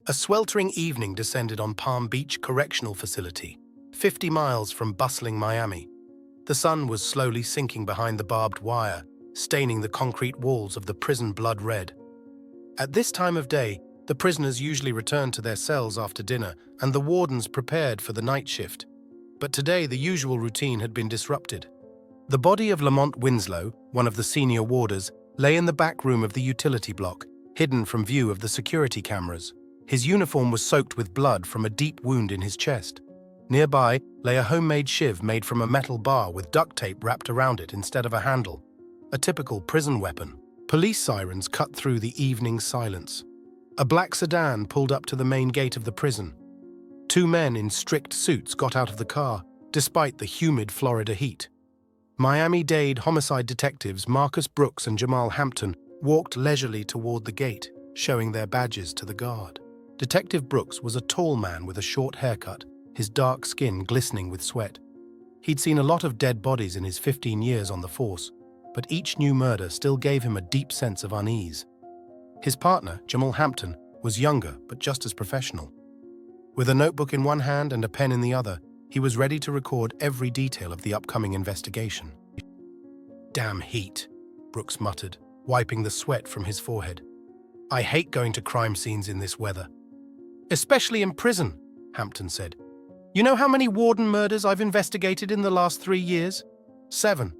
A sweltering evening descended on Palm Beach Correctional Facility, 50 miles from bustling Miami. The sun was slowly sinking behind the barbed wire, staining the concrete walls of the prison blood red. At this time of day, the prisoners usually returned to their cells after dinner, and the wardens prepared for the night shift. But today, the usual routine had been disrupted. The body of Lamont Winslow, one of the senior warders, lay in the back room of the utility block, hidden from view of the security cameras. His uniform was soaked with blood from a deep wound in his chest. Nearby lay a homemade shiv made from a metal bar with duct tape wrapped around it instead of a handle, a typical prison weapon. Police sirens cut through the evening silence. A black sedan pulled up to the main gate of the prison. Two men in strict suits got out of the car, despite the humid Florida heat. Miami-Dade homicide detectives Marcus Brooks and Jamal Hampton walked leisurely toward the gate, showing their badges to the guard. Detective Brooks was a tall man with a short haircut, his dark skin glistening with sweat. He'd seen a lot of dead bodies in his 15 years on the force, but each new murder still gave him a deep sense of unease. His partner, Jamal Hampton, was younger but just as professional. With a notebook in one hand and a pen in the other, he was ready to record every detail of the upcoming investigation. "Damn heat," Brooks muttered, wiping the sweat from his forehead. "I hate going to crime scenes in this weather." "Especially in prison," Hampton said. "You know how many warden murders I've investigated in the last 3 years? 7.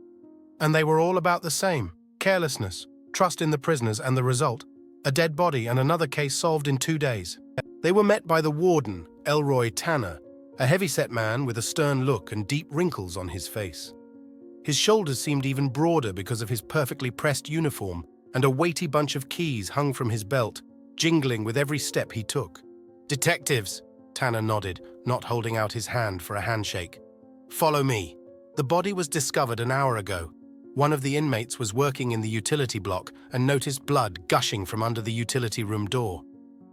And they were all about the same: carelessness, trust in the prisoners, and the result, a dead body and another case solved in 2 days." They were met by the warden, Elroy Tanner, a heavy-set man with a stern look and deep wrinkles on his face. His shoulders seemed even broader because of his perfectly pressed uniform, and a weighty bunch of keys hung from his belt, jingling with every step he took. "Detectives," Tanner nodded, not holding out his hand for a handshake. "Follow me." The body was discovered an hour ago. One of the inmates was working in the utility block and noticed blood gushing from under the utility room door.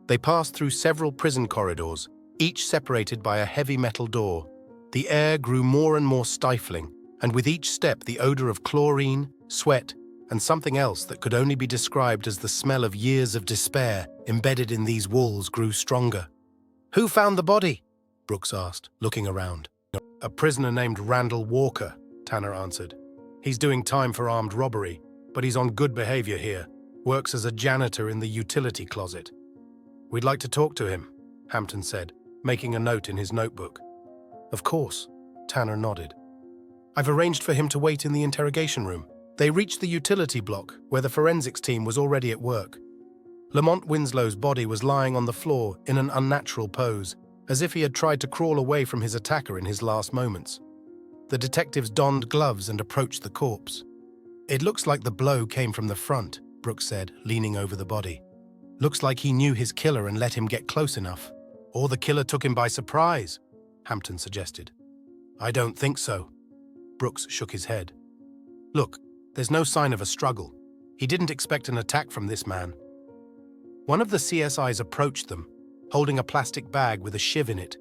They passed through several prison corridors, each separated by a heavy metal door. The air grew more and more stifling, and with each step the odor of chlorine, sweat, and something else that could only be described as the smell of years of despair embedded in these walls grew stronger. "Who found the body?" Brooks asked, looking around. "A prisoner named Randall Walker," Tanner answered. "He's doing time for armed robbery, but he's on good behavior here, works as a janitor in the utility closet." "We'd like to talk to him," Hampton said, making a note in his notebook. "Of course," Tanner nodded. "I've arranged for him to wait in the interrogation room." They reached the utility block, where the forensics team was already at work. Lamont Winslow's body was lying on the floor in an unnatural pose, as if he had tried to crawl away from his attacker in his last moments. The detectives donned gloves and approached the corpse. "It looks like the blow came from the front," Brooks said, leaning over the body. "Looks like he knew his killer and let him get close enough. Or the killer took him by surprise," Hampton suggested. "I don't think so." Brooks shook his head. "Look, there's no sign of a struggle. He didn't expect an attack from this man." One of the CSIs approached them, holding a plastic bag with a shiv in it.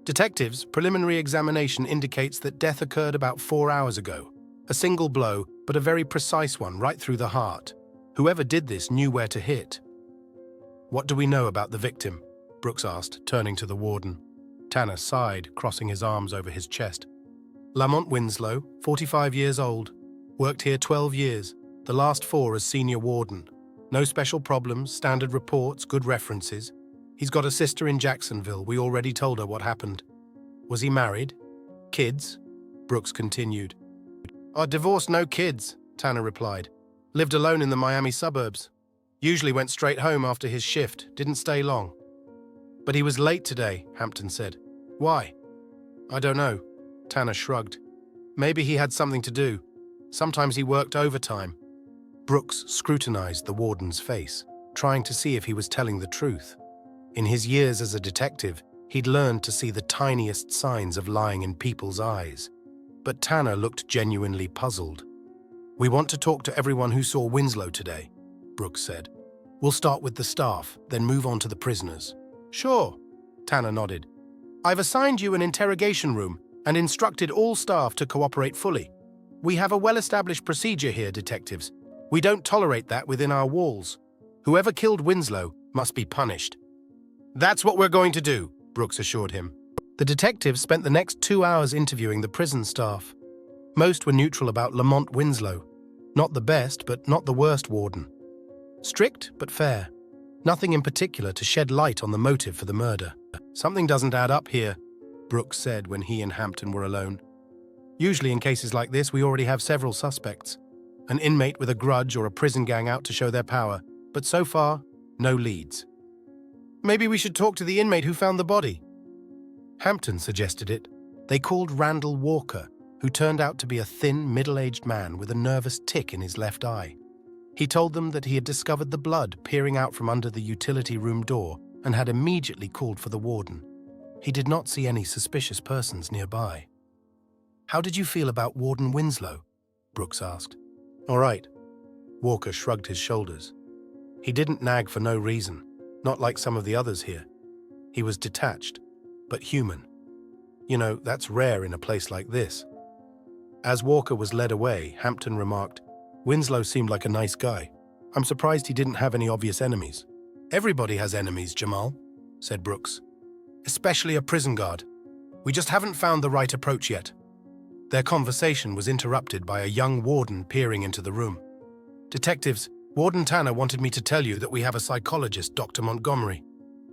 "Detectives, preliminary examination indicates that death occurred about 4 hours ago. A single blow, but a very precise one right through the heart. Whoever did this knew where to hit." "What do we know about the victim?" Brooks asked, turning to the warden. Tanner sighed, crossing his arms over his chest. "Lamont Winslow, 45 years old. Worked here 12 years, the last 4 as senior warden. No special problems, standard reports, good references. He's got a sister in Jacksonville. We already told her what happened." "Was he married? Kids?" Brooks continued. Divorced, no kids," Tanner replied. "Lived alone in the Miami suburbs. Usually went straight home after his shift, didn't stay long." "But he was late today," Hampton said. "Why?" "I don't know," Tanner shrugged. "Maybe he had something to do. Sometimes he worked overtime." Brooks scrutinized the warden's face, trying to see if he was telling the truth. In his years as a detective, he'd learned to see the tiniest signs of lying in people's eyes. But Tanner looked genuinely puzzled. "We want to talk to everyone who saw Winslow today," Brooks said. "We'll start with the staff, then move on to the prisoners." "Sure," Tanner nodded. "I've assigned you an interrogation room and instructed all staff to cooperate fully. We have a well-established procedure here, detectives. We don't tolerate that within our walls. Whoever killed Winslow must be punished." That's what we're going to do, Brooks assured him. The detectives spent the next 2 hours interviewing the prison staff. Most were neutral about Lamont Winslow. Not the best, but not the worst warden. Strict, but fair. Nothing in particular to shed light on the motive for the murder. Something doesn't add up here, Brooks said when he and Hampton were alone. Usually in cases like this, we already have several suspects. An inmate with a grudge or a prison gang out to show their power. But so far, no leads. Maybe we should talk to the inmate who found the body. Hampton suggested it. They called Randall Walker, who turned out to be a thin, middle-aged man with a nervous tic in his left eye. He told them that he had discovered the blood peering out from under the utility room door and had immediately called for the warden. He did not see any suspicious persons nearby. How did you feel about Warden Winslow? Brooks asked. All right. Walker shrugged his shoulders. He didn't nag for no reason, not like some of the others here. He was detached, but human. You know, that's rare in a place like this. As Walker was led away, Hampton remarked, Winslow seemed like a nice guy. I'm surprised he didn't have any obvious enemies. Everybody has enemies, Jamal, said Brooks. Especially a prison guard. We just haven't found the right approach yet. Their conversation was interrupted by a young warden peering into the room. Detectives, Warden Tanner wanted me to tell you that we have a psychologist, Dr. Montgomery.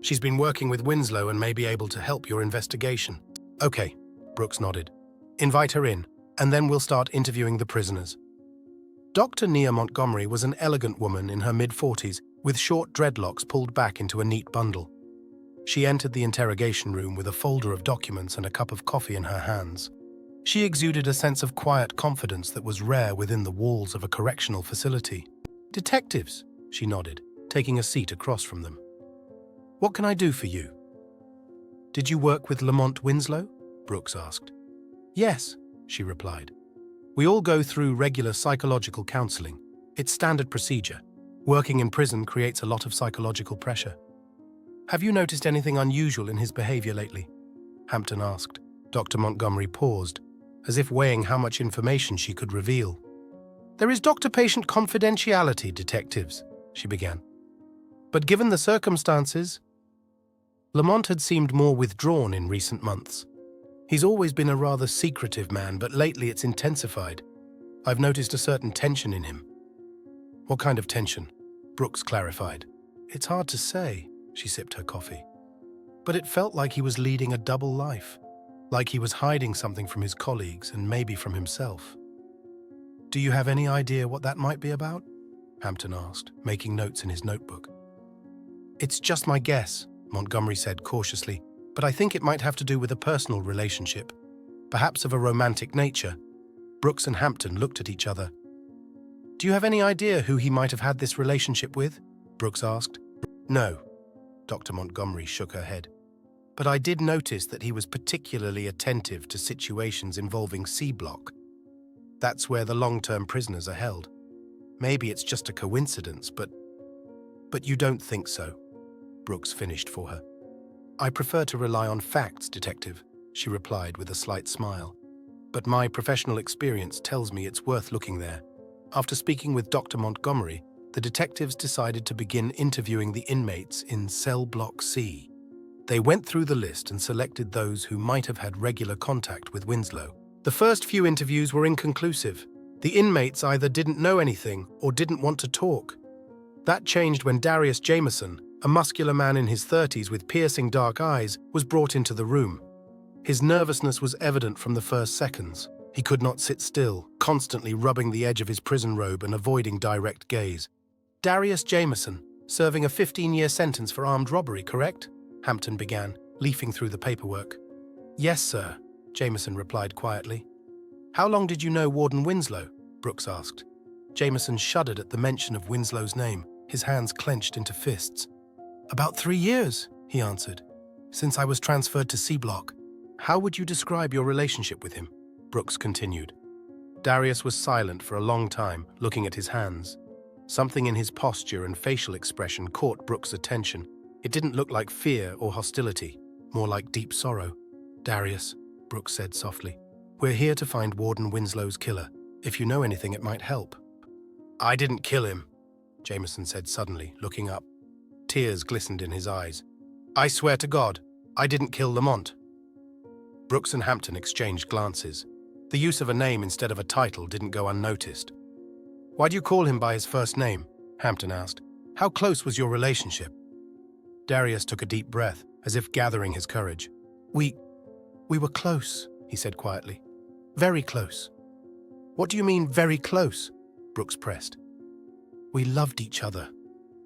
She's been working with Winslow and may be able to help your investigation. Okay, Brooks nodded. Invite her in, and then we'll start interviewing the prisoners. Dr. Nia Montgomery was an elegant woman in her mid-40s with short dreadlocks pulled back into a neat bundle. She entered the interrogation room with a folder of documents and a cup of coffee in her hands. She exuded a sense of quiet confidence that was rare within the walls of a correctional facility. Detectives, she nodded, taking a seat across from them. What can I do for you? Did you work with Lamont Winslow? Brooks asked. Yes, she replied. We all go through regular psychological counseling. It's standard procedure. Working in prison creates a lot of psychological pressure. Have you noticed anything unusual in his behavior lately? Hampton asked. Dr. Montgomery paused, as if weighing how much information she could reveal. There is doctor-patient confidentiality, detectives, she began. But given the circumstances, Lamont had seemed more withdrawn in recent months. He's always been a rather secretive man, but lately it's intensified. I've noticed a certain tension in him. What kind of tension? Brooks clarified. It's hard to say, she sipped her coffee. But it felt like he was leading a double life, like he was hiding something from his colleagues and maybe from himself. Do you have any idea what that might be about? Hampton asked, making notes in his notebook. It's just my guess, Montgomery said cautiously, but I think it might have to do with a personal relationship, perhaps of a romantic nature. Brooks and Hampton looked at each other. Do you have any idea who he might have had this relationship with? Brooks asked. No, Dr. Montgomery shook her head. But I did notice that he was particularly attentive to situations involving C Block. That's where the long-term prisoners are held. Maybe it's just a coincidence, but you don't think so, Brooks finished for her. I prefer to rely on facts, detective, she replied with a slight smile. But my professional experience tells me it's worth looking there. After speaking with Dr. Montgomery, the detectives decided to begin interviewing the inmates in Cell Block C. They went through the list and selected those who might have had regular contact with Winslow. The first few interviews were inconclusive. The inmates either didn't know anything or didn't want to talk. That changed when Darius Jameson, a muscular man in his 30s with piercing dark eyes, was brought into the room. His nervousness was evident from the first seconds. He could not sit still, constantly rubbing the edge of his prison robe and avoiding direct gaze. Darius Jameson, serving a 15-year sentence for armed robbery, correct? Hampton began, leafing through the paperwork. Yes, sir, Jameson replied quietly. How long did you know Warden Winslow? Brooks asked. Jameson shuddered at the mention of Winslow's name, his hands clenched into fists. About 3 years, he answered, since I was transferred to C Block. How would you describe your relationship with him? Brooks continued. Darius was silent for a long time, looking at his hands. Something in his posture and facial expression caught Brooks' attention. It didn't look like fear or hostility, more like deep sorrow. Darius, Brooks said softly, we're here to find Warden Winslow's killer. If you know anything, it might help. I didn't kill him, Jameson said suddenly, looking up. Tears glistened in his eyes. I swear to God, I didn't kill Lamont. Brooks and Hampton exchanged glances. The use of a name instead of a title didn't go unnoticed. Why do you call him by his first name? Hampton asked. How close was your relationship? Darius took a deep breath, as if gathering his courage. We were close, he said quietly. Very close. What do you mean, very close? Brooks pressed. We loved each other,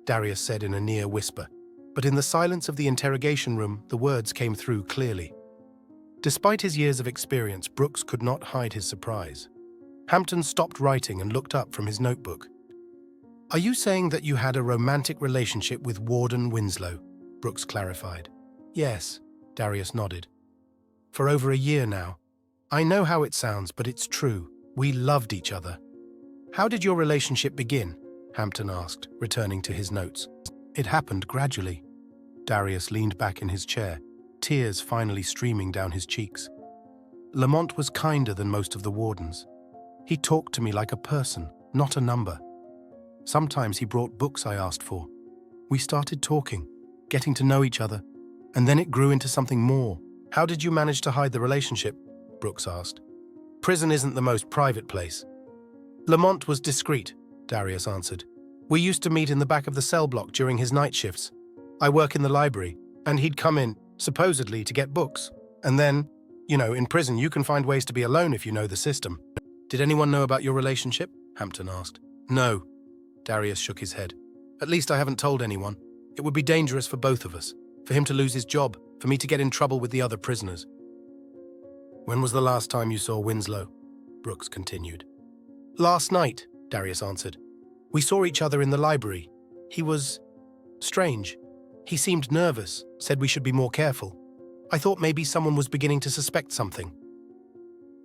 Darius said in a near whisper, but in the silence of the interrogation room, the words came through clearly. Despite his years of experience, Brooks could not hide his surprise. Hampton stopped writing and looked up from his notebook. Are you saying that you had a romantic relationship with Warden Winslow? Brooks clarified. Yes, Darius nodded. For over a year now. I know how it sounds, but it's true. We loved each other. How did your relationship begin? Hampton asked, returning to his notes. It happened gradually. Darius leaned back in his chair, tears finally streaming down his cheeks. Lamont was kinder than most of the wardens. He talked to me like a person, not a number. Sometimes he brought books I asked for. We started talking, getting to know each other, and then it grew into something more. How did you manage to hide the relationship? Brooks asked. Prison isn't the most private place. Lamont was discreet, Darius answered. We used to meet in the back of the cell block during his night shifts. I work in the library, and he'd come in, supposedly, to get books. And then, in prison you can find ways to be alone if you know the system. Did anyone know about your relationship? Hampton asked. No. Darius shook his head. At least I haven't told anyone. It would be dangerous for both of us, for him to lose his job, for me to get in trouble with the other prisoners. When was the last time you saw Winslow? Brooks continued. Last night, Darius answered. We saw each other in the library. He was strange. He seemed nervous, said we should be more careful. I thought maybe someone was beginning to suspect something.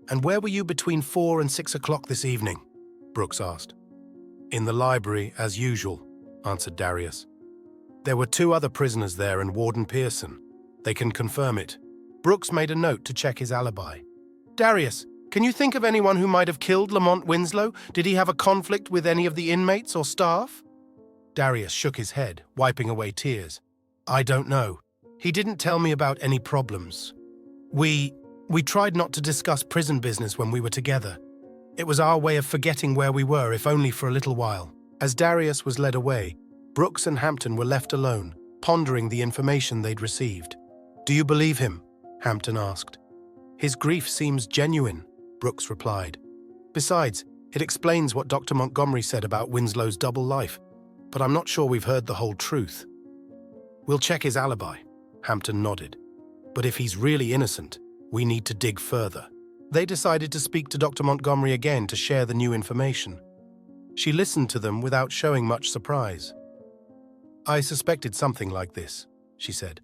And where were you between 4 and 6 o'clock this evening? Brooks asked. In the library, as usual, answered Darius. There were 2 other prisoners there and Warden Pearson. They can confirm it. Brooks made a note to check his alibi. Darius, can you think of anyone who might have killed Lamont Winslow? Did he have a conflict with any of the inmates or staff? Darius shook his head, wiping away tears. I don't know. He didn't tell me about any problems. We tried not to discuss prison business when we were together. It was our way of forgetting where we were, if only for a little while. As Darius was led away, Brooks and Hampton were left alone, pondering the information they'd received. Do you believe him? Hampton asked. His grief seems genuine, Brooks replied. Besides, it explains what Dr. Montgomery said about Winslow's double life, but I'm not sure we've heard the whole truth. We'll check his alibi, Hampton nodded. But if he's really innocent, we need to dig further. They decided to speak to Dr. Montgomery again to share the new information. She listened to them without showing much surprise. I suspected something like this, she said.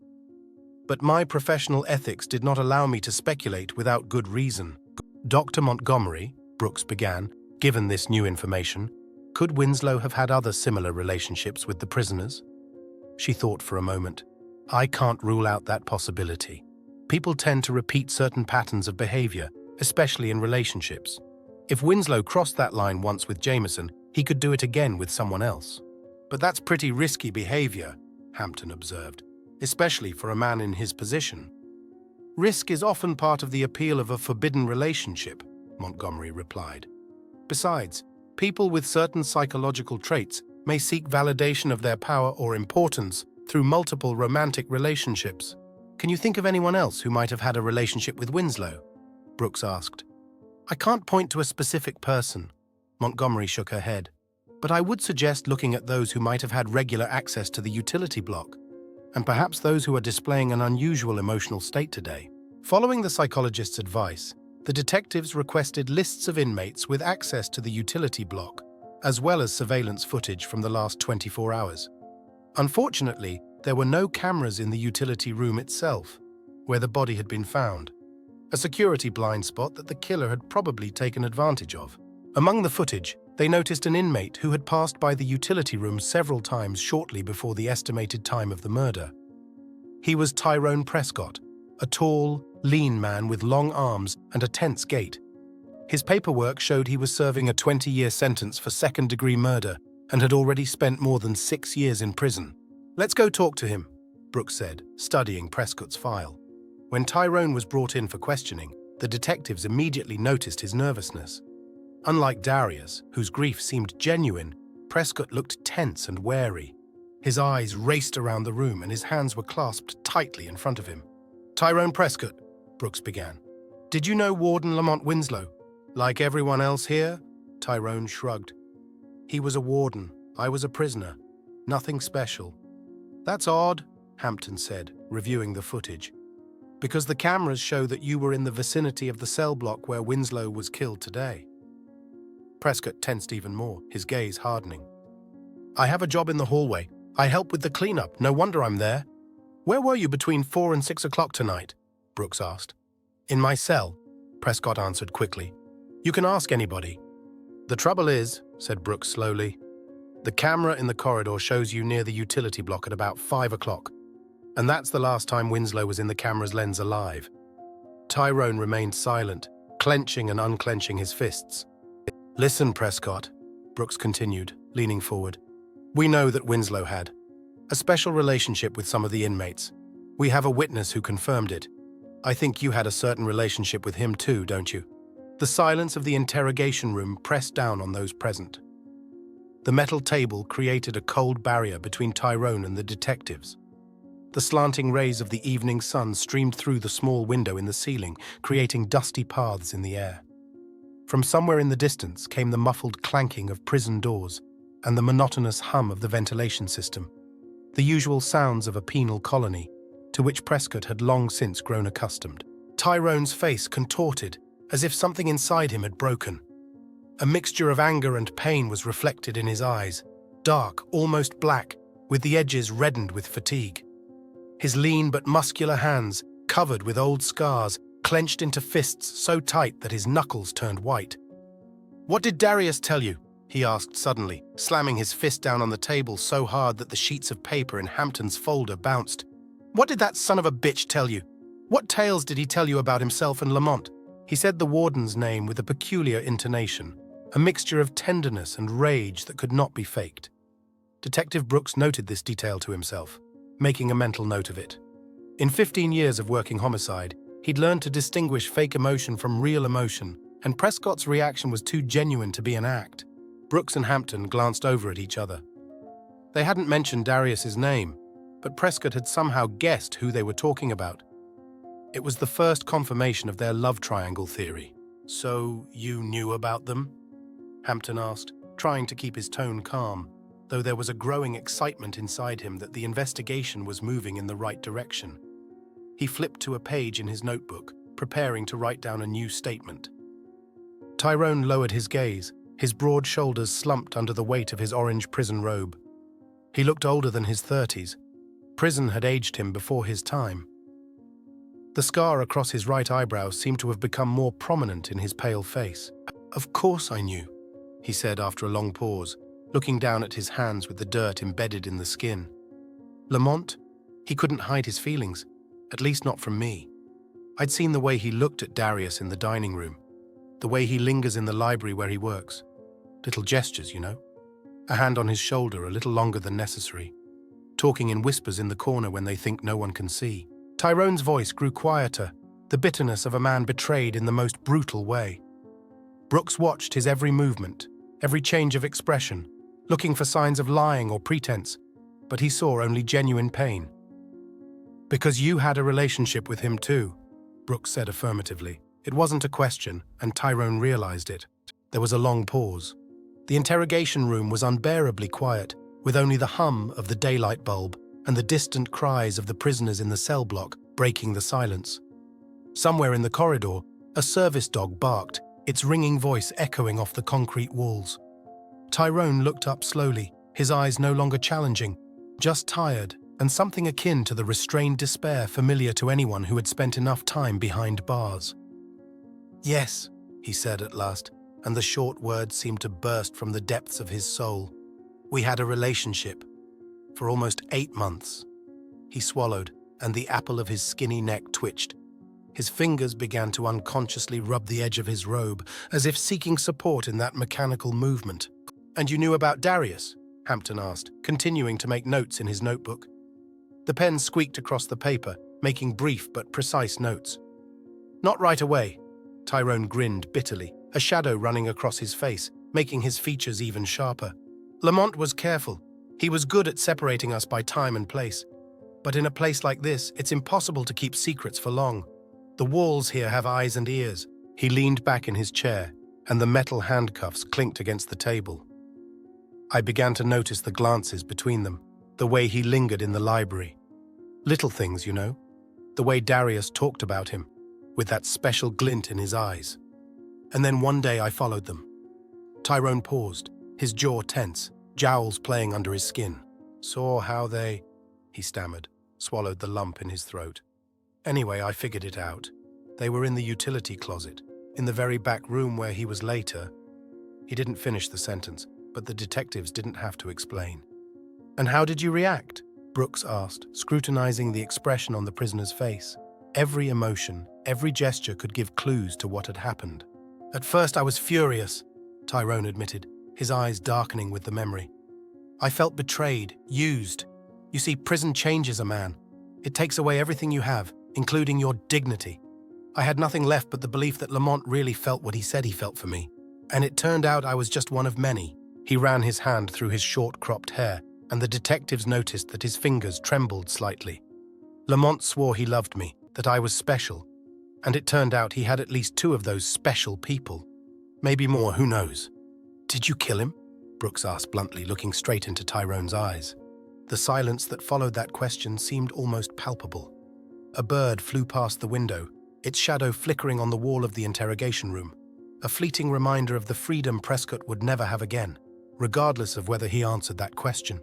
But my professional ethics did not allow me to speculate without good reason. Dr. Montgomery, Brooks began, given this new information, could Winslow have had other similar relationships with the prisoners? She thought for a moment. I can't rule out that possibility. People tend to repeat certain patterns of behavior, especially in relationships. If Winslow crossed that line once with Jameson, he could do it again with someone else. But that's pretty risky behavior, Hampton observed, especially for a man in his position. Risk is often part of the appeal of a forbidden relationship, Montgomery replied. Besides, people with certain psychological traits may seek validation of their power or importance through multiple romantic relationships. Can you think of anyone else who might have had a relationship with Winslow? Brooks asked. I can't point to a specific person. Montgomery shook her head. But I would suggest looking at those who might have had regular access to the utility block, and perhaps those who are displaying an unusual emotional state today. Following the psychologist's advice, the detectives requested lists of inmates with access to the utility block, as well as surveillance footage from the last 24 hours. Unfortunately, there were no cameras in the utility room itself, where the body had been found, a security blind spot that the killer had probably taken advantage of. Among the footage, they noticed an inmate who had passed by the utility room several times shortly before the estimated time of the murder. He was Tyrone Prescott, a tall, lean man with long arms and a tense gait. His paperwork showed he was serving a 20-year sentence for second-degree murder and had already spent more than 6 years in prison. Let's go talk to him, Brooks said, studying Prescott's file. When Tyrone was brought in for questioning, the detectives immediately noticed his nervousness. Unlike Darius, whose grief seemed genuine, Prescott looked tense and wary. His eyes raced around the room and his hands were clasped tightly in front of him. "Tyrone Prescott," Brooks began. "Did you know Warden Lamont Winslow?" "Like everyone else here?" Tyrone shrugged. "He was a warden. I was a prisoner. Nothing special." "That's odd," Hampton said, reviewing the footage. "Because the cameras show that you were in the vicinity of the cell block where Winslow was killed today." Prescott tensed even more, his gaze hardening. "I have a job in the hallway. I help with the cleanup. No wonder I'm there." "Where were you between 4 and 6 o'clock tonight?" Brooks asked. "In my cell," Prescott answered quickly. "You can ask anybody." "The trouble is," said Brooks slowly, "the camera in the corridor shows you near the utility block at about 5 o'clock. And that's the last time Winslow was in the camera's lens alive." Tyrone remained silent, clenching and unclenching his fists. "Listen, Prescott," Brooks continued, leaning forward. "We know that Winslow had a special relationship with some of the inmates. We have a witness who confirmed it. I think you had a certain relationship with him too, don't you?" The silence of the interrogation room pressed down on those present. The metal table created a cold barrier between Tyrone and the detectives. The slanting rays of the evening sun streamed through the small window in the ceiling, creating dusty paths in the air. From somewhere in the distance came the muffled clanking of prison doors and the monotonous hum of the ventilation system, the usual sounds of a penal colony, to which Prescott had long since grown accustomed. Tyrone's face contorted, as if something inside him had broken. A mixture of anger and pain was reflected in his eyes, dark, almost black, with the edges reddened with fatigue. His lean but muscular hands, covered with old scars, clenched into fists so tight that his knuckles turned white. "What did Darius tell you?" he asked suddenly, slamming his fist down on the table so hard that the sheets of paper in Hampton's folder bounced. "What did that son of a bitch tell you? What tales did he tell you about himself and Lamont?" He said the warden's name with a peculiar intonation, a mixture of tenderness and rage that could not be faked. Detective Brooks noted this detail to himself, making a mental note of it. In 15 years of working homicide, he'd learned to distinguish fake emotion from real emotion, and Prescott's reaction was too genuine to be an act. Brooks and Hampton glanced over at each other. They hadn't mentioned Darius's name, but Prescott had somehow guessed who they were talking about. It was the first confirmation of their love triangle theory. "So, you knew about them?" Hampton asked, trying to keep his tone calm, though there was a growing excitement inside him that the investigation was moving in the right direction. He flipped to a page in his notebook, preparing to write down a new statement. Tyrone lowered his gaze, his broad shoulders slumped under the weight of his orange prison robe. He looked older than his 30s. Prison had aged him before his time. The scar across his right eyebrow seemed to have become more prominent in his pale face. "Of course I knew," he said after a long pause, looking down at his hands with the dirt embedded in the skin. "Lamont, he couldn't hide his feelings, at least not from me. I'd seen the way he looked at Darius in the dining room, the way he lingers in the library where he works. Little gestures, you know. A hand on his shoulder a little longer than necessary, talking in whispers in the corner when they think no one can see." Tyrone's voice grew quieter, the bitterness of a man betrayed in the most brutal way. Brooks watched his every movement, every change of expression, looking for signs of lying or pretense, but he saw only genuine pain. "Because you had a relationship with him too," Brooks said affirmatively. It wasn't a question, and Tyrone realized it. There was a long pause. The interrogation room was unbearably quiet, with only the hum of the daylight bulb and the distant cries of the prisoners in the cell block breaking the silence. Somewhere in the corridor, a service dog barked, its ringing voice echoing off the concrete walls. Tyrone looked up slowly, his eyes no longer challenging, just tired and something akin to the restrained despair familiar to anyone who had spent enough time behind bars. "Yes," he said at last, and the short words seemed to burst from the depths of his soul. "We had a relationship. For almost 8 months." He swallowed, and the apple of his skinny neck twitched. His fingers began to unconsciously rub the edge of his robe, as if seeking support in that mechanical movement. "And you knew about Darius?" Hampton asked, continuing to make notes in his notebook. The pen squeaked across the paper, making brief but precise notes. "Not right away." Tyrone grinned bitterly, a shadow running across his face, making his features even sharper. Lamont was careful. He was good at separating us by time and place. But in a place like this, it's impossible to keep secrets for long. The walls here have eyes and ears. He leaned back in his chair, and the metal handcuffs clinked against the table. I began to notice the glances between them, the way he lingered in the library. Little things, you know. The way Darius talked about him, with that special glint in his eyes. And then one day I followed them. Tyrone paused, his jaw tense, jowls playing under his skin. "Saw how they—" he stammered, swallowed the lump in his throat. "Anyway, I figured it out. They were in the utility closet, in the very back room where he was later." He didn't finish the sentence, but the detectives didn't have to explain. "And how did you react?" Brooks asked, scrutinizing the expression on the prisoner's face. Every emotion, every gesture could give clues to what had happened. "At first I was furious," Tyrone admitted, his eyes darkening with the memory. "I felt betrayed, used. You see, prison changes a man. It takes away everything you have, including your dignity. I had nothing left but the belief that Lamont really felt what he said he felt for me. And it turned out I was just one of many." He ran his hand through his short-cropped hair, and the detectives noticed that his fingers trembled slightly. "Lamont swore he loved me, that I was special. And it turned out he had at least two of those special people. Maybe more, who knows?" "Did you kill him?" Brooks asked bluntly, looking straight into Tyrone's eyes. The silence that followed that question seemed almost palpable. A bird flew past the window, its shadow flickering on the wall of the interrogation room, a fleeting reminder of the freedom Prescott would never have again, regardless of whether he answered that question.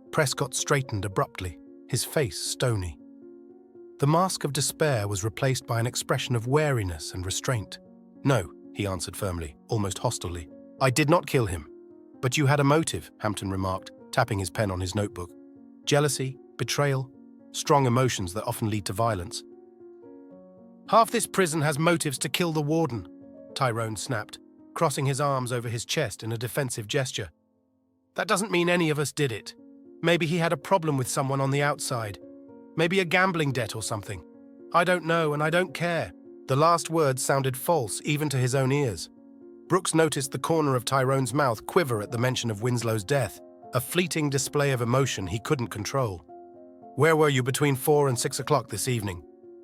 Prescott straightened abruptly, his face stony. The mask of despair was replaced by an expression of wariness and restraint. "No," he answered firmly, almost hostilely. "I did not kill him." "But you had a motive," Hampton remarked, tapping his pen on his notebook. "Jealousy, betrayal, strong emotions that often lead to violence." "Half this prison has motives to kill the warden," Tyrone snapped, crossing his arms over his chest in a defensive gesture. "That doesn't mean any of us did it. Maybe he had a problem with someone on the outside. Maybe a gambling debt or something. I don't know, and I don't care." The last words sounded false, even to his own ears. Brooks noticed the corner of Tyrone's mouth quiver at the mention of Winslow's death, a fleeting display of emotion he couldn't control. "Where were you between 4 and 6 o'clock this evening?"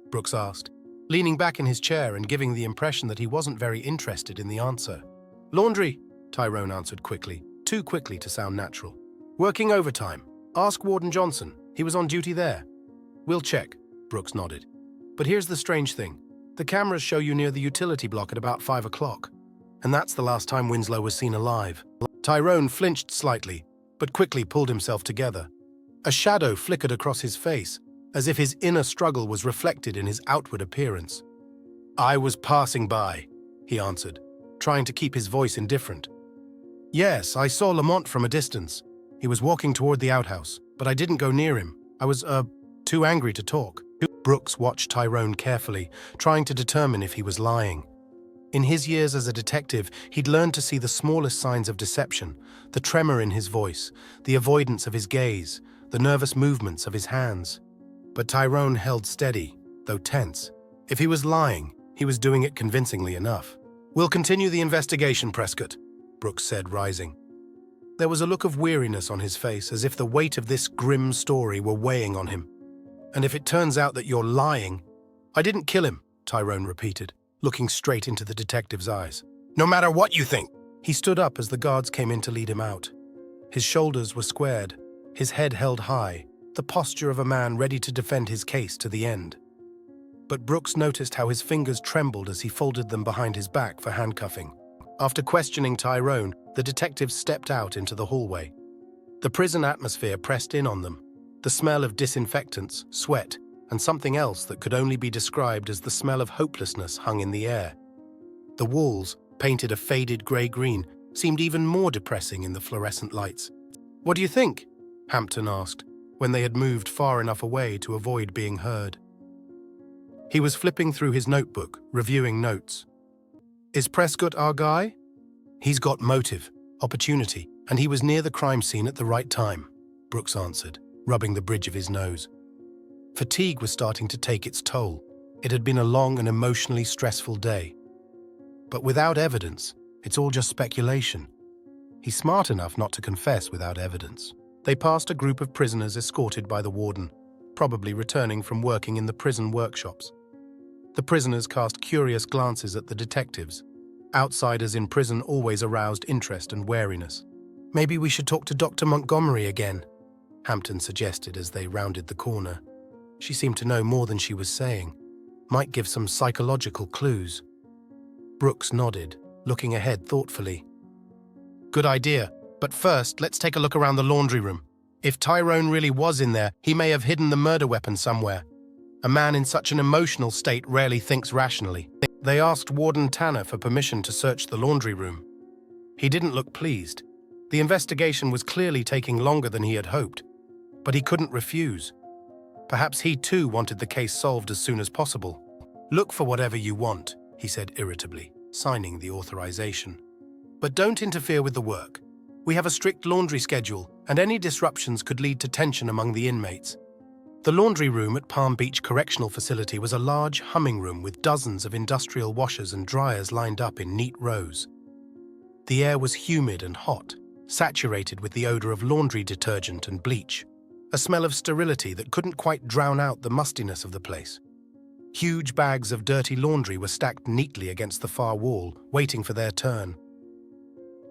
Brooks asked, leaning back in his chair and giving the impression that he wasn't very interested in the answer. "Laundry," Tyrone answered quickly, too quickly to sound natural. "Working overtime. Ask Warden Johnson. He was on duty there." "We'll check," Brooks nodded. "But here's the strange thing. The cameras show you near the utility block at about 5 o'clock. And that's the last time Winslow was seen alive." Tyrone flinched slightly, but quickly pulled himself together. A shadow flickered across his face, as if his inner struggle was reflected in his outward appearance. "I was passing by," he answered, trying to keep his voice indifferent. "Yes, I saw Lamont from a distance. He was walking toward the outhouse, but I didn't go near him. I was, too angry to talk." Brooks watched Tyrone carefully, trying to determine if he was lying. In his years as a detective, he'd learned to see the smallest signs of deception, the tremor in his voice, the avoidance of his gaze, the nervous movements of his hands. But Tyrone held steady, though tense. If he was lying, he was doing it convincingly enough. "We'll continue the investigation, Prescott," Brooks said, rising. There was a look of weariness on his face, as if the weight of this grim story were weighing on him. "And if it turns out that you're lying—" "I didn't kill him," Tyrone repeated, looking straight into the detective's eyes. "No matter what you think." He stood up as the guards came in to lead him out. His shoulders were squared, his head held high, the posture of a man ready to defend his case to the end. But Brooks noticed how his fingers trembled as he folded them behind his back for handcuffing. After questioning Tyrone, the detectives stepped out into the hallway. The prison atmosphere pressed in on them. The smell of disinfectants, sweat, and something else that could only be described as the smell of hopelessness hung in the air. The walls, painted a faded grey-green, seemed even more depressing in the fluorescent lights. "What do you think?" Hampton asked, when they had moved far enough away to avoid being heard. He was flipping through his notebook, reviewing notes. "Is Prescott our guy? He's got motive, opportunity, and he was near the crime scene at the right time," Brooks answered, rubbing the bridge of his nose. Fatigue was starting to take its toll. It had been a long and emotionally stressful day. But without evidence, it's all just speculation. He's smart enough not to confess without evidence. They passed a group of prisoners escorted by the warden, probably returning from working in the prison workshops. The prisoners cast curious glances at the detectives. Outsiders in prison always aroused interest and wariness. "Maybe we should talk to Dr. Montgomery again," Hampton suggested as they rounded the corner. She seemed to know more than she was saying. Might give some psychological clues. Brooks nodded, looking ahead thoughtfully. "Good idea, but first let's take a look around the laundry room. If Tyrone really was in there, he may have hidden the murder weapon somewhere. A man in such an emotional state rarely thinks rationally." They asked Warden Tanner for permission to search the laundry room. He didn't look pleased. The investigation was clearly taking longer than he had hoped, but he couldn't refuse. Perhaps he too wanted the case solved as soon as possible. "Look for whatever you want," he said irritably, signing the authorization. "But don't interfere with the work. We have a strict laundry schedule, and any disruptions could lead to tension among the inmates." The laundry room at Palm Beach Correctional Facility was a large, humming room with dozens of industrial washers and dryers lined up in neat rows. The air was humid and hot, saturated with the odor of laundry detergent and bleach, a smell of sterility that couldn't quite drown out the mustiness of the place. Huge bags of dirty laundry were stacked neatly against the far wall, waiting for their turn.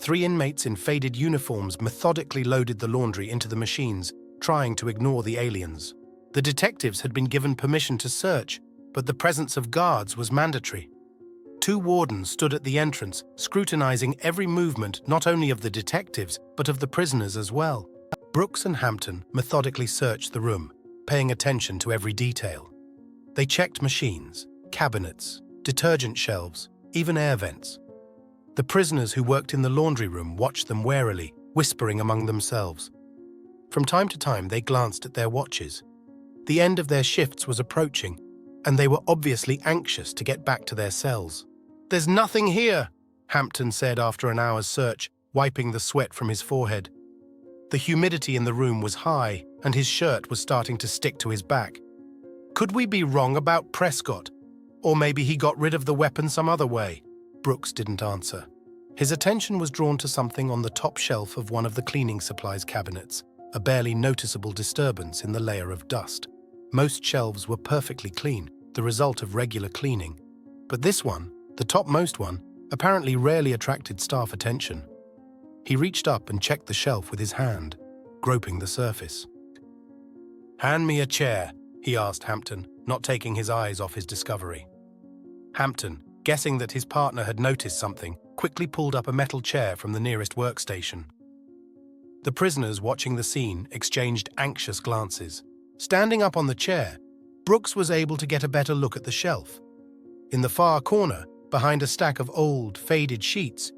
3 inmates in faded uniforms methodically loaded the laundry into the machines, trying to ignore the aliens. The detectives had been given permission to search, but the presence of guards was mandatory. 2 wardens stood at the entrance, scrutinizing every movement not only of the detectives, but of the prisoners as well. Brooks and Hampton methodically searched the room, paying attention to every detail. They checked machines, cabinets, detergent shelves, even air vents. The prisoners who worked in the laundry room watched them warily, whispering among themselves. From time to time, they glanced at their watches. The end of their shifts was approaching, and they were obviously anxious to get back to their cells. "There's nothing here," Hampton said after an hour's search, wiping the sweat from his forehead. The humidity in the room was high, and his shirt was starting to stick to his back. "Could we be wrong about Prescott? Or maybe he got rid of the weapon some other way?" Brooks didn't answer. His attention was drawn to something on the top shelf of one of the cleaning supplies cabinets, a barely noticeable disturbance in the layer of dust. Most shelves were perfectly clean, the result of regular cleaning. But this one, the topmost one, apparently rarely attracted staff attention. He reached up and checked the shelf with his hand, groping the surface. "Hand me a chair," he asked Hampton, not taking his eyes off his discovery. Hampton, guessing that his partner had noticed something, quickly pulled up a metal chair from the nearest workstation. The prisoners watching the scene exchanged anxious glances. Standing up on the chair, Brooks was able to get a better look at the shelf. In the far corner, behind a stack of old, faded sheets,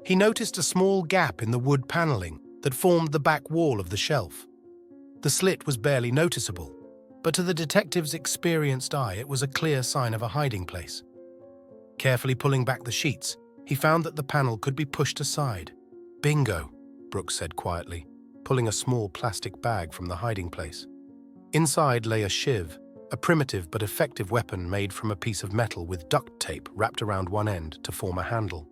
he noticed a small gap in the wood paneling that formed the back wall of the shelf. The slit was barely noticeable, but to the detective's experienced eye it was a clear sign of a hiding place. Carefully pulling back the sheets, he found that the panel could be pushed aside. "Bingo," Brooks said quietly, pulling a small plastic bag from the hiding place. Inside lay a shiv, a primitive but effective weapon made from a piece of metal with duct tape wrapped around one end to form a handle.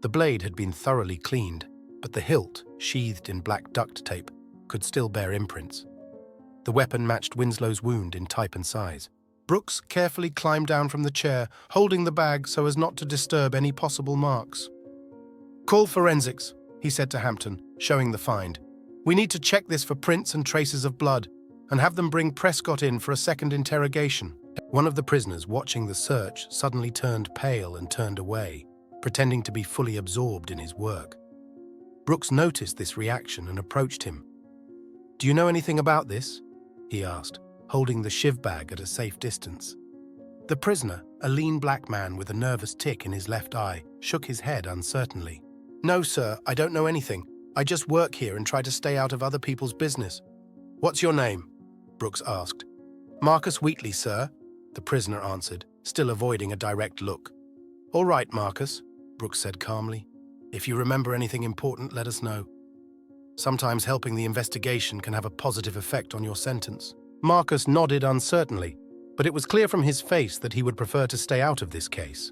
The blade had been thoroughly cleaned, but the hilt, sheathed in black duct tape, could still bear imprints. The weapon matched Winslow's wound in type and size. Brooks carefully climbed down from the chair, holding the bag so as not to disturb any possible marks. "Call forensics," he said to Hampton, showing the find. "We need to check this for prints and traces of blood, and have them bring Prescott in for a second interrogation." One of the prisoners watching the search suddenly turned pale and turned away, pretending to be fully absorbed in his work. Brooks noticed this reaction and approached him. "Do you know anything about this?" he asked, holding the shiv bag at a safe distance. The prisoner, a lean black man with a nervous tic in his left eye, shook his head uncertainly. "No, sir, I don't know anything. I just work here and try to stay out of other people's business." "What's your name?" Brooks asked. "Marcus Wheatley, sir," the prisoner answered, still avoiding a direct look. "All right, Marcus," Brooks said calmly. "If you remember anything important, let us know. Sometimes helping the investigation can have a positive effect on your sentence." Marcus nodded uncertainly, but it was clear from his face that he would prefer to stay out of this case.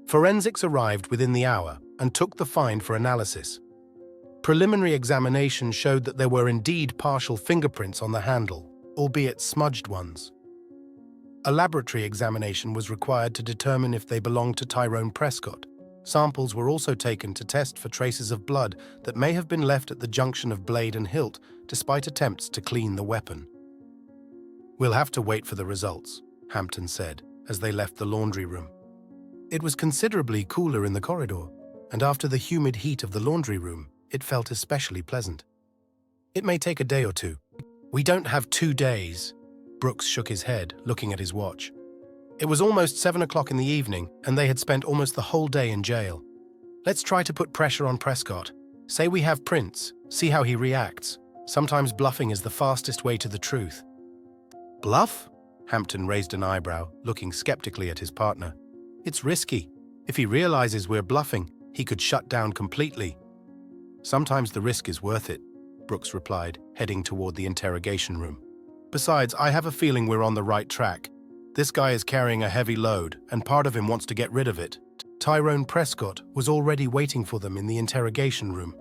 Forensics arrived within the hour and took the find for analysis. Preliminary examination showed that there were indeed partial fingerprints on the handle, albeit smudged ones. A laboratory examination was required to determine if they belonged to Tyrone Prescott. Samples were also taken to test for traces of blood that may have been left at the junction of blade and hilt, despite attempts to clean the weapon. "We'll have to wait for the results," Hampton said, as they left the laundry room. It was considerably cooler in the corridor, and after the humid heat of the laundry room, it felt especially pleasant. "It may take a day or two." "We don't have 2 days." Brooks shook his head, looking at his watch. It was almost 7 o'clock in the evening, and they had spent almost the whole day in jail. "Let's try to put pressure on Prescott. Say we have prints, see how he reacts. Sometimes bluffing is the fastest way to the truth." "Bluff?" Hampton raised an eyebrow, looking skeptically at his partner. "It's risky. If he realizes we're bluffing, he could shut down completely." "Sometimes the risk is worth it," Brooks replied, heading toward the interrogation room. "Besides, I have a feeling we're on the right track. This guy is carrying a heavy load, and part of him wants to get rid of it." Tyrone Prescott was already waiting for them in the interrogation room.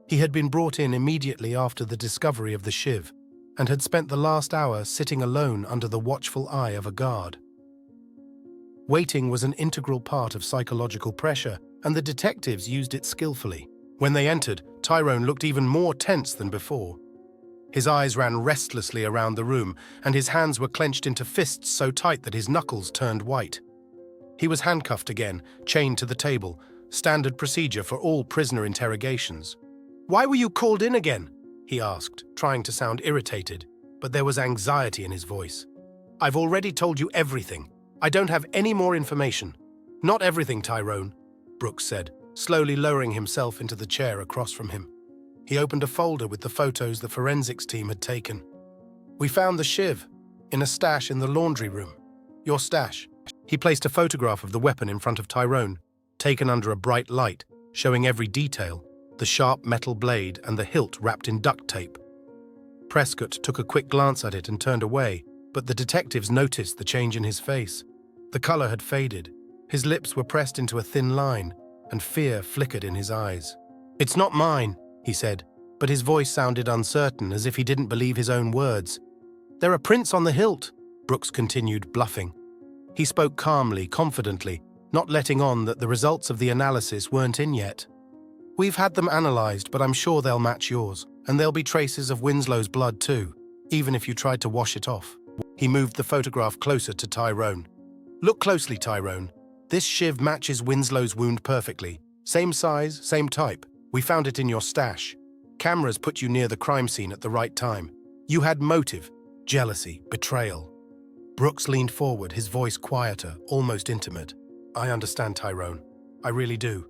He had been brought in immediately after the discovery of the shiv, and had spent the last hour sitting alone under the watchful eye of a guard. Waiting was an integral part of psychological pressure, and the detectives used it skillfully. When they entered, Tyrone looked even more tense than before. His eyes ran restlessly around the room, and his hands were clenched into fists so tight that his knuckles turned white. He was handcuffed again, chained to the table, standard procedure for all prisoner interrogations. "Why were you called in again?" he asked, trying to sound irritated, but there was anxiety in his voice. "I've already told you everything. I don't have any more information." "Not everything, Tyrone," Brooks said, slowly lowering himself into the chair across from him. He opened a folder with the photos the forensics team had taken. "We found the shiv in a stash in the laundry room. Your stash." He placed a photograph of the weapon in front of Tyrone, taken under a bright light, showing every detail, the sharp metal blade and the hilt wrapped in duct tape. Prescott took a quick glance at it and turned away, but the detectives noticed the change in his face. The color had faded, his lips were pressed into a thin line, and fear flickered in his eyes. "It's not mine," he said, but his voice sounded uncertain, as if he didn't believe his own words. "There are prints on the hilt," Brooks continued, bluffing. He spoke calmly, confidently, not letting on that the results of the analysis weren't in yet. "We've had them analyzed, but I'm sure they'll match yours, and there'll be traces of Winslow's blood too, even if you tried to wash it off." He moved the photograph closer to Tyrone. "Look closely, Tyrone. This shiv matches Winslow's wound perfectly. Same size, same type. We found it in your stash. Cameras put you near the crime scene at the right time. You had motive, jealousy, betrayal." Brooks leaned forward, his voice quieter, almost intimate. "I understand, Tyrone. I really do.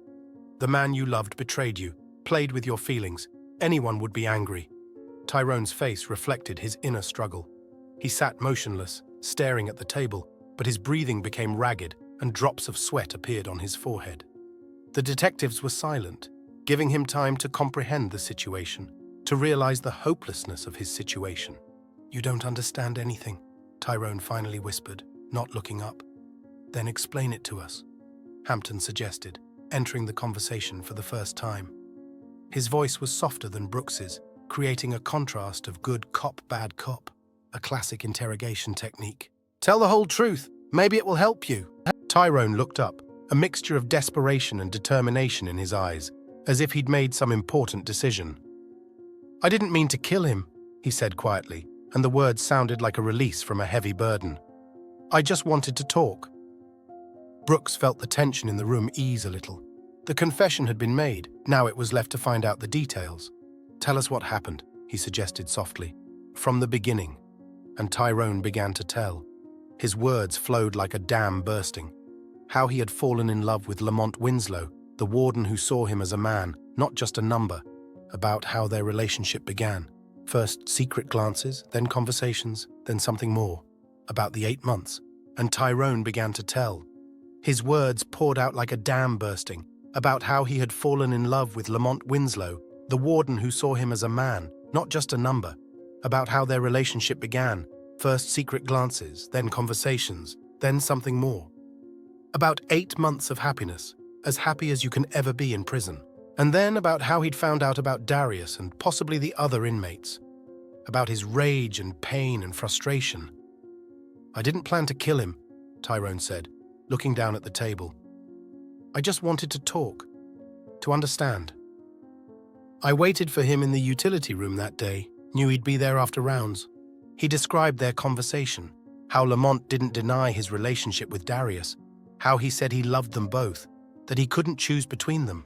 The man you loved betrayed you, played with your feelings. Anyone would be angry." Tyrone's face reflected his inner struggle. He sat motionless, staring at the table, but his breathing became ragged, and drops of sweat appeared on his forehead. The detectives were silent, giving him time to comprehend the situation, to realize the hopelessness of his situation. "You don't understand anything," Tyrone finally whispered, not looking up. "Then explain it to us," Hampton suggested, entering the conversation for the first time. His voice was softer than Brooks's, creating a contrast of good cop, bad cop, a classic interrogation technique. "Tell the whole truth. Maybe it will help you." Tyrone looked up, a mixture of desperation and determination in his eyes, as if he'd made some important decision. "I didn't mean to kill him," he said quietly, and the words sounded like a release from a heavy burden. "I just wanted to talk." Brooks felt the tension in the room ease a little. The confession had been made, now it was left to find out the details. "Tell us what happened," he suggested softly. "From the beginning." And Tyrone began to tell. His words flowed like a dam bursting. How he had fallen in love with Lamont Winslow, the warden who saw him as a man, not just a number. About how their relationship began. First secret glances, then conversations, then something more. About the 8 months. And Tyrone began to tell. His words poured out like a dam bursting, about how he had fallen in love with Lamont Winslow, the warden who saw him as a man, not just a number. about how their relationship began, first secret glances, then conversations, then something more. About 8 months of happiness, as happy as you can ever be in prison. And then about how he'd found out about Darius and possibly the other inmates, about his rage and pain and frustration. "I didn't plan to kill him," Tyrone said, looking down at the table. "I just wanted to talk, to understand." I waited for him in the utility room that day, knew he'd be there after rounds. He described their conversation, how Lamont didn't deny his relationship with Darius, how he said he loved them both, that he couldn't choose between them.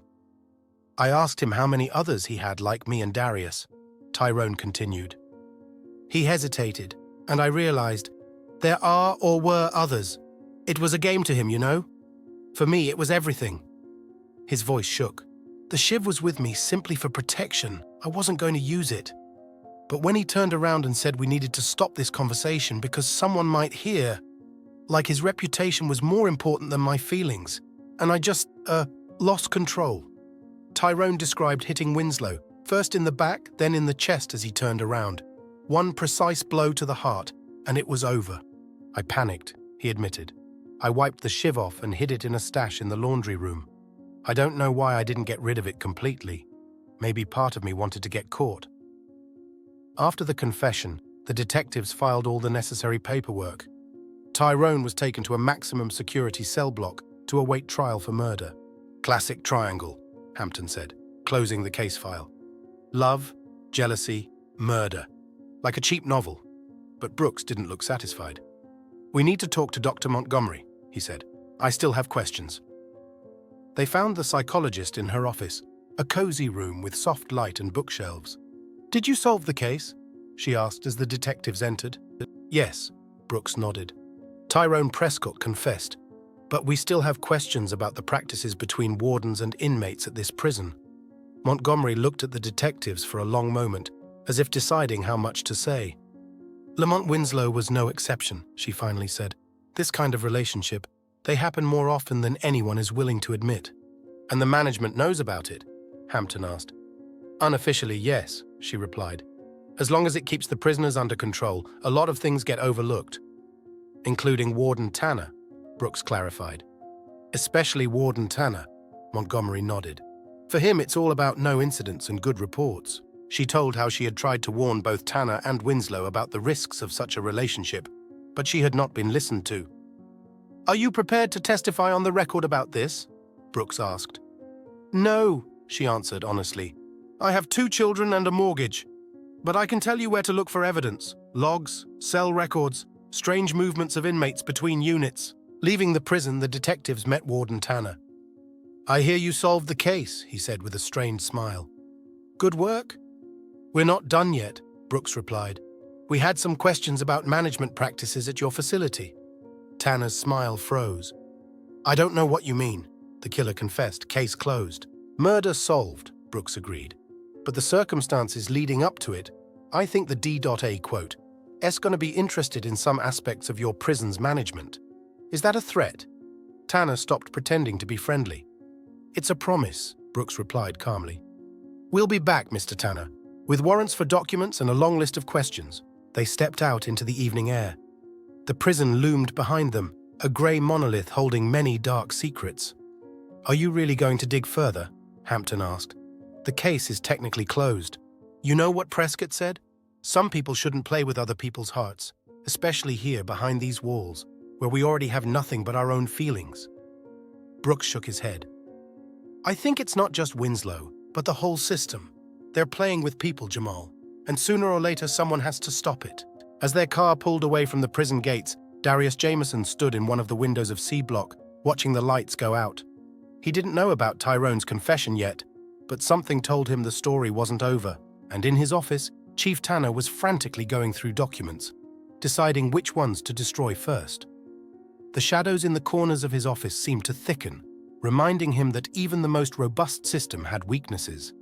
I asked him how many others he had like me and Darius. Tyrone continued. He hesitated, and I realized there are or were others. It was a game to him, you know? For me, it was everything. His voice shook. The shiv was with me simply for protection. I wasn't going to use it. But when he turned around and said we needed to stop this conversation because someone might hear, like his reputation was more important than my feelings, and I just, lost control. Tyrone described hitting Winslow, first in the back, then in the chest as he turned around. One precise blow to the heart, and it was over. I panicked, he admitted. I wiped the shiv off and hid it in a stash in the laundry room. I don't know why I didn't get rid of it completely. Maybe part of me wanted to get caught. After the confession, the detectives filed all the necessary paperwork. Tyrone was taken to a maximum security cell block to await trial for murder. Classic triangle, Hampton said, closing the case file. Love, jealousy, murder. Like a cheap novel. But Brooks didn't look satisfied. "We need to talk to Dr. Montgomery," he said. "I still have questions." They found the psychologist in her office, a cozy room with soft light and bookshelves. "Did you solve the case?" she asked as the detectives entered. "Yes," Brooks nodded. Tyrone Prescott confessed, "But we still have questions about the practices between wardens and inmates at this prison." Montgomery looked at the detectives for a long moment, as if deciding how much to say. "Lamont Winslow was no exception," she finally said. "This kind of relationship, they happen more often than anyone is willing to admit." "And the management knows about it?" Hampton asked. "Unofficially, yes," she replied. "As long as it keeps the prisoners under control, a lot of things get overlooked." "Including Warden Tanner," Brooks clarified. "Especially Warden Tanner," Montgomery nodded. "For him, it's all about no incidents and good reports." She told how she had tried to warn both Tanner and Winslow about the risks of such a relationship, but she had not been listened to. "Are you prepared to testify on the record about this?" Brooks asked. "No," she answered honestly. "I have 2 children and a mortgage. But I can tell you where to look for evidence, logs, cell records, strange movements of inmates between units." Leaving the prison, the detectives met Warden Tanner. "I hear you solved the case," he said with a strained smile. "Good work?" "We're not done yet," Brooks replied. "We had some questions about management practices at your facility." Tanner's smile froze. "I don't know what you mean," the killer confessed. "Case closed." "Murder solved," Brooks agreed. "But the circumstances leading up to it, I think the D.A. quote, "is going to be interested in some aspects of your prison's management." "Is that a threat?" Tanner stopped pretending to be friendly. "It's a promise," Brooks replied calmly. "We'll be back, Mr. Tanner, with warrants for documents and a long list of questions." They stepped out into the evening air. The prison loomed behind them, a grey monolith holding many dark secrets. "Are you really going to dig further?" Hampton asked. "The case is technically closed. You know what Prescott said? Some people shouldn't play with other people's hearts, especially here behind these walls, where we already have nothing but our own feelings." Brooks shook his head. "I think it's not just Winslow, but the whole system. They're playing with people, Jamal, and sooner or later someone has to stop it." As their car pulled away from the prison gates, Darius Jameson stood in one of the windows of C Block, watching the lights go out. He didn't know about Tyrone's confession yet, but something told him the story wasn't over, and in his office, Chief Tanner was frantically going through documents, deciding which ones to destroy first. The shadows in the corners of his office seemed to thicken, reminding him that even the most robust system had weaknesses.